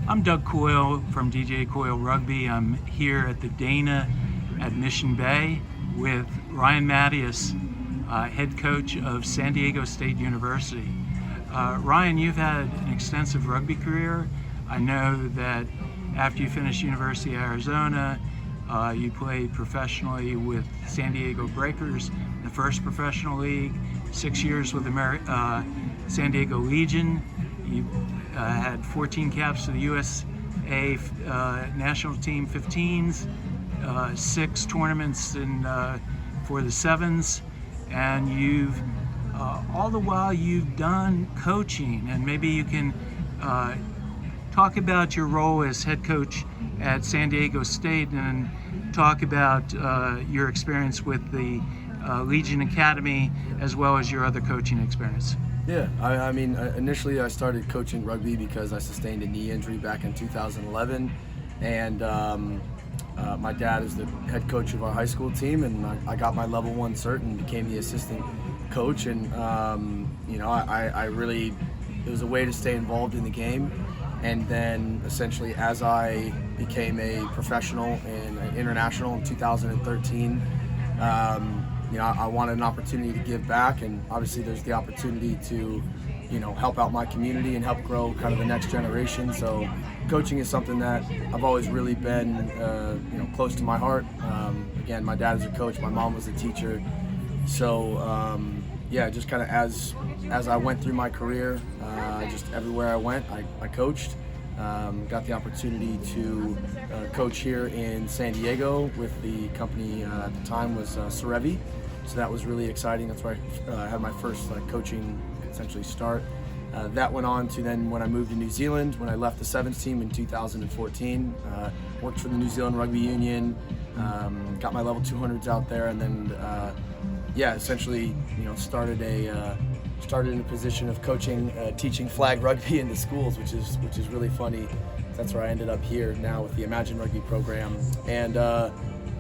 I'm Doug Coyle from DJ Coyle Rugby. I'm here at the Dana at Mission Bay with Ryan Matyas, head coach of San Diego State University. Ryan, you've had an extensive rugby career. I know that after you finished University of Arizona, you played professionally with San Diego Breakers, the first professional league, 6 years with San Diego Legion. You had 14 caps for the USA national team 15s, 6 tournaments for the 7s, and you've all the while you've done coaching. And maybe you can talk about your role as head coach at San Diego State and talk about your experience with the Legion Academy as well as your other coaching experience. Yeah, I mean, initially I started coaching rugby because I sustained a knee injury back in 2011, and my dad is the head coach of our high school team, and I got my level 1 cert and became the assistant coach, and I really, it was a way to stay involved in the game. And then essentially as I became a professional and an international in 2013, I wanted an opportunity to give back, and obviously there's the opportunity to, help out my community and help grow kind of the next generation. So coaching is something that I've always really been, close to my heart. Again, my dad is a coach, my mom was a teacher. So just kind of as I went through my career, just everywhere I went, I coached. Got the opportunity to coach here in San Diego with the company at the time was Rugby. So that was really exciting. That's where I had my first coaching essentially start. That went on to then when I moved to New Zealand, when I left the 7th team in 2014, worked for the New Zealand Rugby Union, got my level 200s out there, and then essentially started in a position of coaching, teaching flag rugby in the schools, which is really funny. That's where I ended up here now with the Imagine Rugby program, and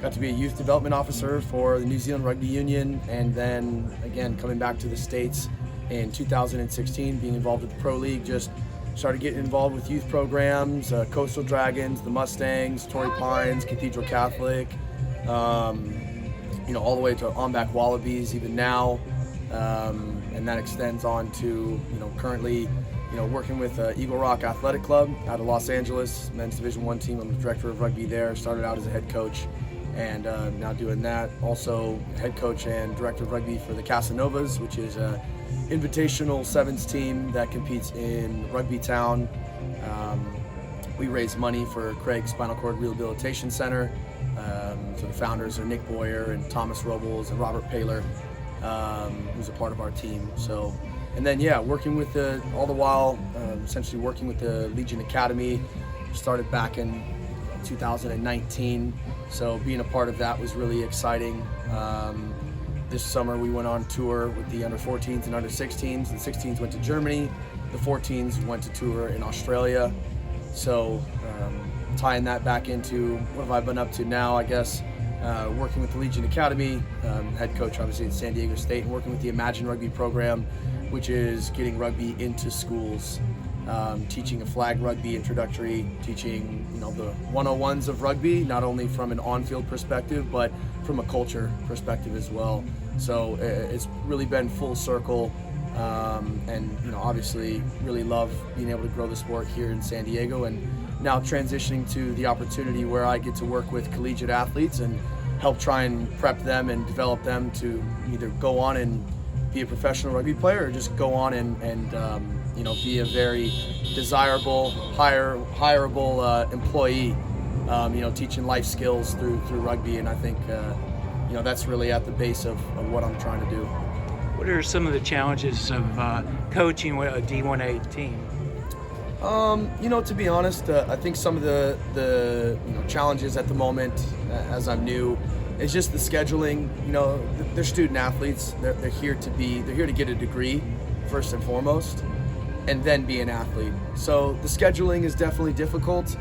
got to be a youth development officer for the New Zealand Rugby Union, and then again coming back to the States in 2016, being involved with the Pro League. Just started getting involved with youth programs, Coastal Dragons, the Mustangs, Torrey Pines, Cathedral Catholic, all the way to Omback Wallabies even now. And that extends on to, currently, working with Eagle Rock Athletic Club out of Los Angeles, men's Division I team. I'm the director of rugby there. Started out as a head coach, and now doing that. Also head coach and director of rugby for the Casanovas, which is a invitational sevens team that competes in Rugby Town. We raise money for Craig Spinal Cord Rehabilitation Center. So the founders are Nick Boyer and Thomas Robles and Robert Paler, who's a part of our team. So, and then working with all the while, essentially working with the Legion Academy. Started back in 2019. So being a part of that was really exciting. This summer we went on tour with the under 14s and under 16s. The 16s went to Germany. The 14s went to tour in Australia. So tying that back into what have I been up to now, I guess. Working with the Legion Academy, head coach obviously at San Diego State, and working with the Imagine Rugby program, which is getting rugby into schools, teaching a flag rugby introductory, teaching the 101s of rugby, not only from an on-field perspective, but from a culture perspective as well. So it's really been full circle, and obviously really love being able to grow the sport here in San Diego, and now transitioning to the opportunity where I get to work with collegiate athletes and help try and prep them and develop them to either go on and be a professional rugby player or just go on and be a very desirable, hireable employee, teaching life skills through rugby. And I think that's really at the base of what I'm trying to do. What are some of the challenges of coaching with a D1A team? To be honest, I think some of the challenges at the moment, as I'm new, is just the scheduling. They're student athletes. They're here to get a degree first and foremost, and then be an athlete. So the scheduling is definitely difficult.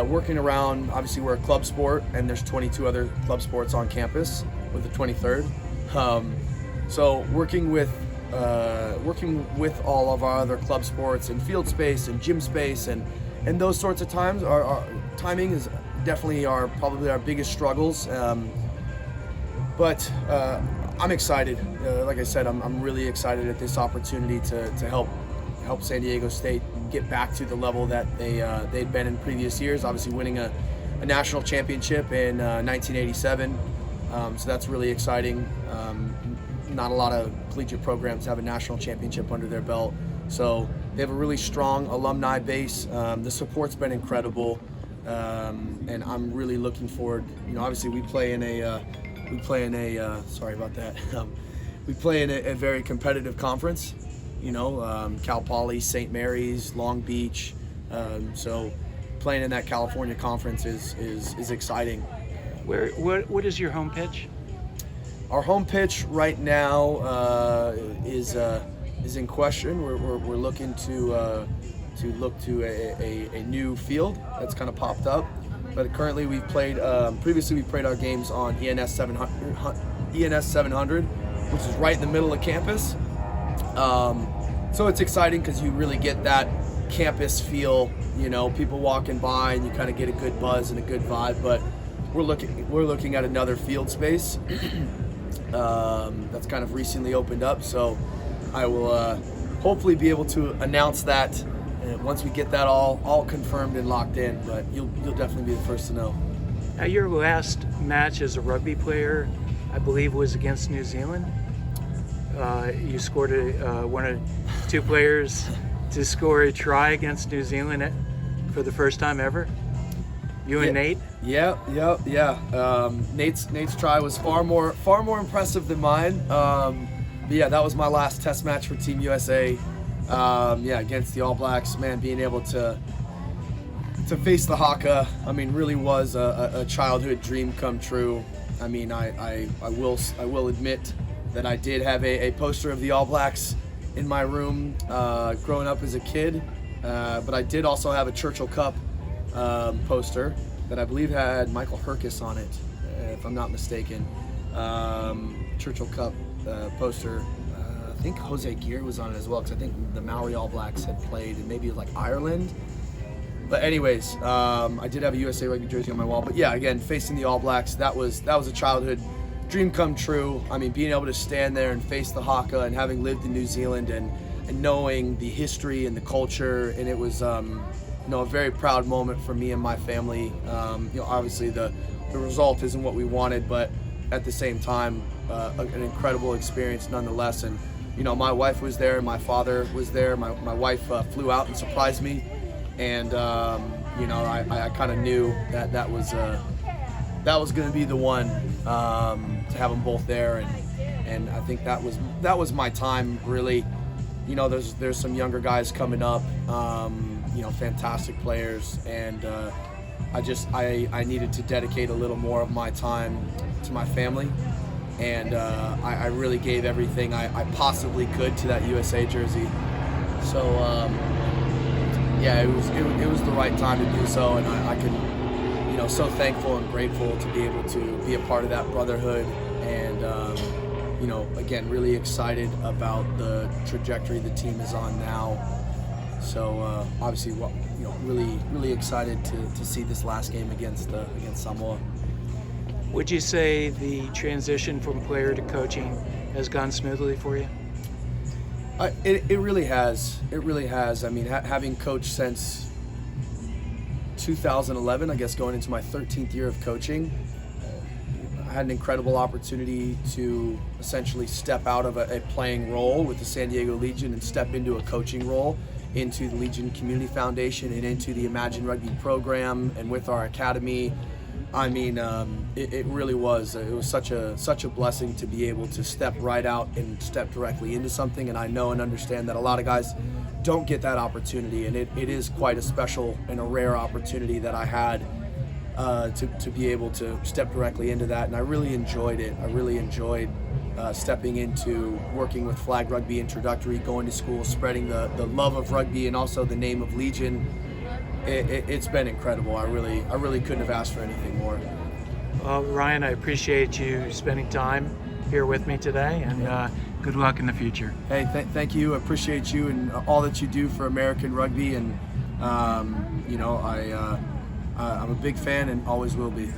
Working around, obviously we're a club sport, and there's 22 other club sports on campus with the 23rd. So working with all of our other club sports and field space and gym space and and those sorts of times, our timing is definitely probably our biggest struggles. But I'm excited. Like I said, I'm really excited at this opportunity to help San Diego State get back to the level that they'd been in previous years. Obviously, winning a national championship in 1987, so that's really exciting. Not a lot of collegiate programs have a national championship under their belt, so they have a really strong alumni base. The support's been incredible, and I'm really looking forward. Obviously we play in a sorry about that. We play in a very competitive conference. Cal Poly, St. Mary's, Long Beach. So playing in that California conference is exciting. What is your home pitch? Our home pitch right now is in question. We're looking to look to a new field that's kind of popped up. But currently we've played. Previously we played our games on ENS 700, which is right in the middle of campus. So it's exciting because you really get that campus feel. People walking by and you kind of get a good buzz and a good vibe. But we're looking at another field space that's kind of recently opened up. So I will hopefully be able to announce that once we get that all confirmed and locked in. But you'll definitely be the first to know. Now, your last match as a rugby player, I believe, was against New Zealand. You scored one of two players to score a try against New Zealand for the first time ever. You and Nate. Yeah. Nate's try was far more impressive than mine. But yeah, that was my last test match for Team USA. Against the All Blacks. Man, being able to face the Haka, really was a childhood dream come true. I will admit that I did have a poster of the All Blacks in my room growing up as a kid, but I did also have a Churchill Cup poster that I believe had Michael Herkis on it, if I'm not mistaken. Churchill Cup poster. I think Jose Gear was on it as well, because I think the Maori All Blacks had played, and maybe it was like Ireland. But anyways, I did have a USA Rugby jersey on my wall. But yeah, again, facing the All Blacks, that was a childhood dream come true. Being able to stand there and face the Haka, and having lived in New Zealand and knowing the history and the culture, and it was a very proud moment for me and my family. Obviously the result isn't what we wanted, but at the same time, an incredible experience nonetheless. And my wife was there, my father was there. My wife flew out and surprised me, and I kind of knew that was going to be the one, to have them both there, and I think that was my time really. There's some younger guys coming up, fantastic players, and I needed to dedicate a little more of my time to my family. And I really gave everything I possibly could to that USA jersey. So it was the right time to do so, and I could, so thankful and grateful to be able to be a part of that brotherhood, and again, really excited about the trajectory the team is on now. So obviously, really excited to see this last game against Samoa. Would you say the transition from player to coaching has gone smoothly for you? It really has. It really has. Having coached since 2011, I guess going into my 13th year of coaching, I had an incredible opportunity to essentially step out of a playing role with the San Diego Legion and step into a coaching role into the Legion Community Foundation and into the Imagine Rugby program, and with our academy. It really was. It was such a blessing to be able to step right out and step directly into something. And I know and understand that a lot of guys don't get that opportunity, and it is quite a special and a rare opportunity that I had to be able to step directly into that. And I really enjoyed it. I really enjoyed stepping into working with Flag Rugby Introductory, going to school, spreading the love of rugby and also the name of Legion. It's been incredible. I really couldn't have asked for anything more. Well, Ryan, I appreciate you spending time here with me today, and good luck in the future. Hey, thank you. I appreciate you and all that you do for American rugby, and I'm a big fan and always will be.